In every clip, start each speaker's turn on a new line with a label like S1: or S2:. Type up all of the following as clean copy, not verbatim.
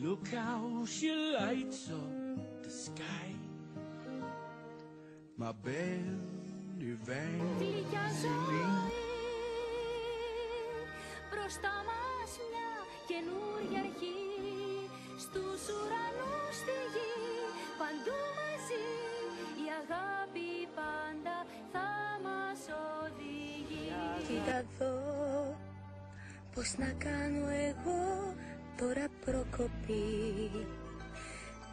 S1: Look how she lights up the sky. My belle Evangeline.
S2: Μπροστά μας μια καινούρια αρχή, στους ουρανούς στη γη, παντού μαζί, η αγάπη πάντα θα μας οδηγεί.
S3: Κοίτα εδώ, πώς να κάνω εγώ τώρα προκοπή.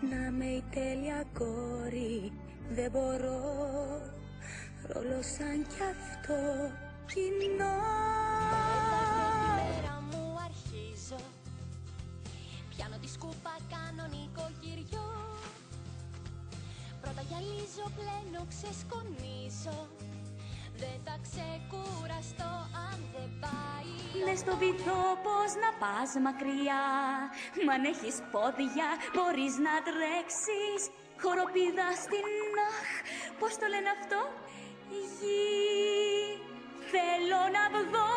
S3: Να είμαι η τέλεια κόρη, δεν μπορώ, ρόλο σαν κι αυτό κοινό.
S2: Πιάνω τη σκούπα, κάνω νοικοκυριό. Πρώτα γυαλίζω, πλένω, ξεσκονίζω. Δεν θα ξεκουραστώ αν δεν πάει.
S3: Λες στο βυθό πως να πας μακριά. Μ' αν έχεις πόδια μπορείς να τρέξεις. Χοροπηδά στην αχ, πώς το λένε αυτό, γη. Θέλω να βγω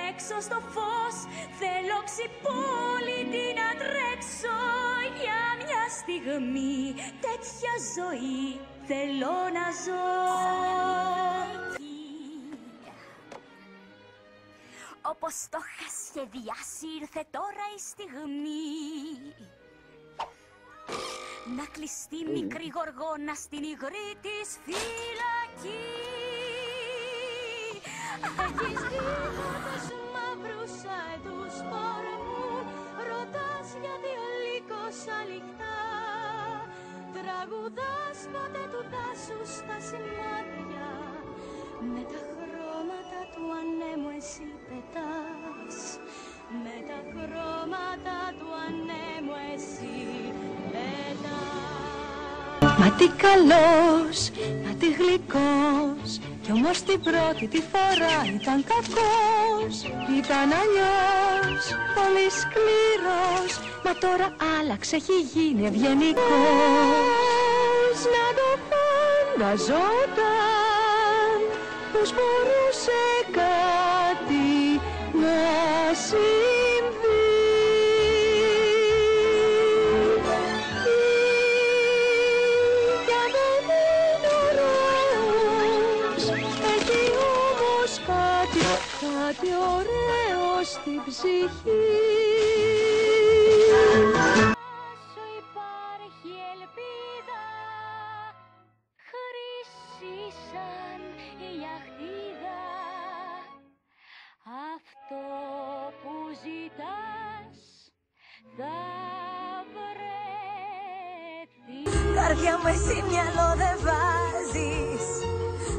S3: έξω στο φως, θέλω ξυπόλυτη να τρέξω. Για μια στιγμή τέτοια ζωή θέλω να ζω. Όπως το είχα σχεδιάσει ήρθε τώρα η στιγμή. Να κλειστεί μικρή γοργόνα στην υγρή της φυλακή.
S2: Έχεις δίχωτες μαύρους αετούς πορμούν. Ρωτάς γιατί ο λύκος αληχτά. Τραγουδάς ποτέ του δάσους τα σημάδια. Με τα χρώματα του ανέμου εσύ πετάς. Με τα χρώματα του ανέμου εσύ πετάς.
S4: Μα τι καλός, μα τι γλυκός, κι όμως την πρώτη τη φορά ήταν κακός. Ήταν αλλιώς, πολύ σκληρός, μα τώρα άλλαξε, έχει γίνει ευγενικός. Να το φανταζόταν πως μπορούσε κάτι να συμβεί. Κάτι ωραίο στην ψυχή.
S2: Όσο υπάρχει ελπίδα, χρυσή σαν η αχτίδα. Αυτό που ζητάς θα βρεθεί.
S3: Καρδιά μου εσύ μυαλό δεν βάζεις.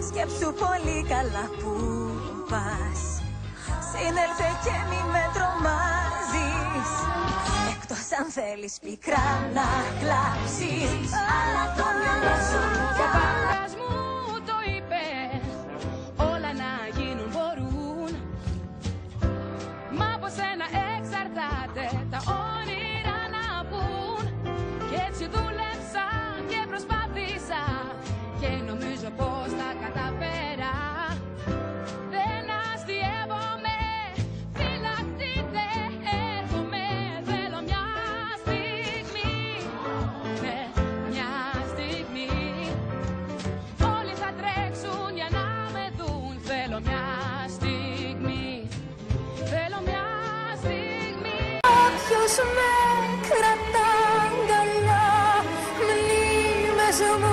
S3: Σκέψου πολύ καλά που πας. Συνέλθε και μη με τρομάζεις. Εκτός αν θέλεις πικρά να κλάψεις. Αλλά το μυαλό σου
S2: Ο πατέρας μου το είπε, όλα να γίνουν μπορούν. Μα από σένα εξαρτάται τα όνειρα να πουν. Κι έτσι δούλεψα και προσπάθησα και νομίζω πως θα καταφέρα. Δεν αστειεύομαι, φυλακτείτε, έρχομαι. Θέλω μια στιγμή, ναι, μια στιγμή. Όλοι θα τρέξουν για να με δουν. Θέλω μια στιγμή, θέλω μια στιγμή.
S3: Όποιος με κρατά αγκαλιά, μνήμες μου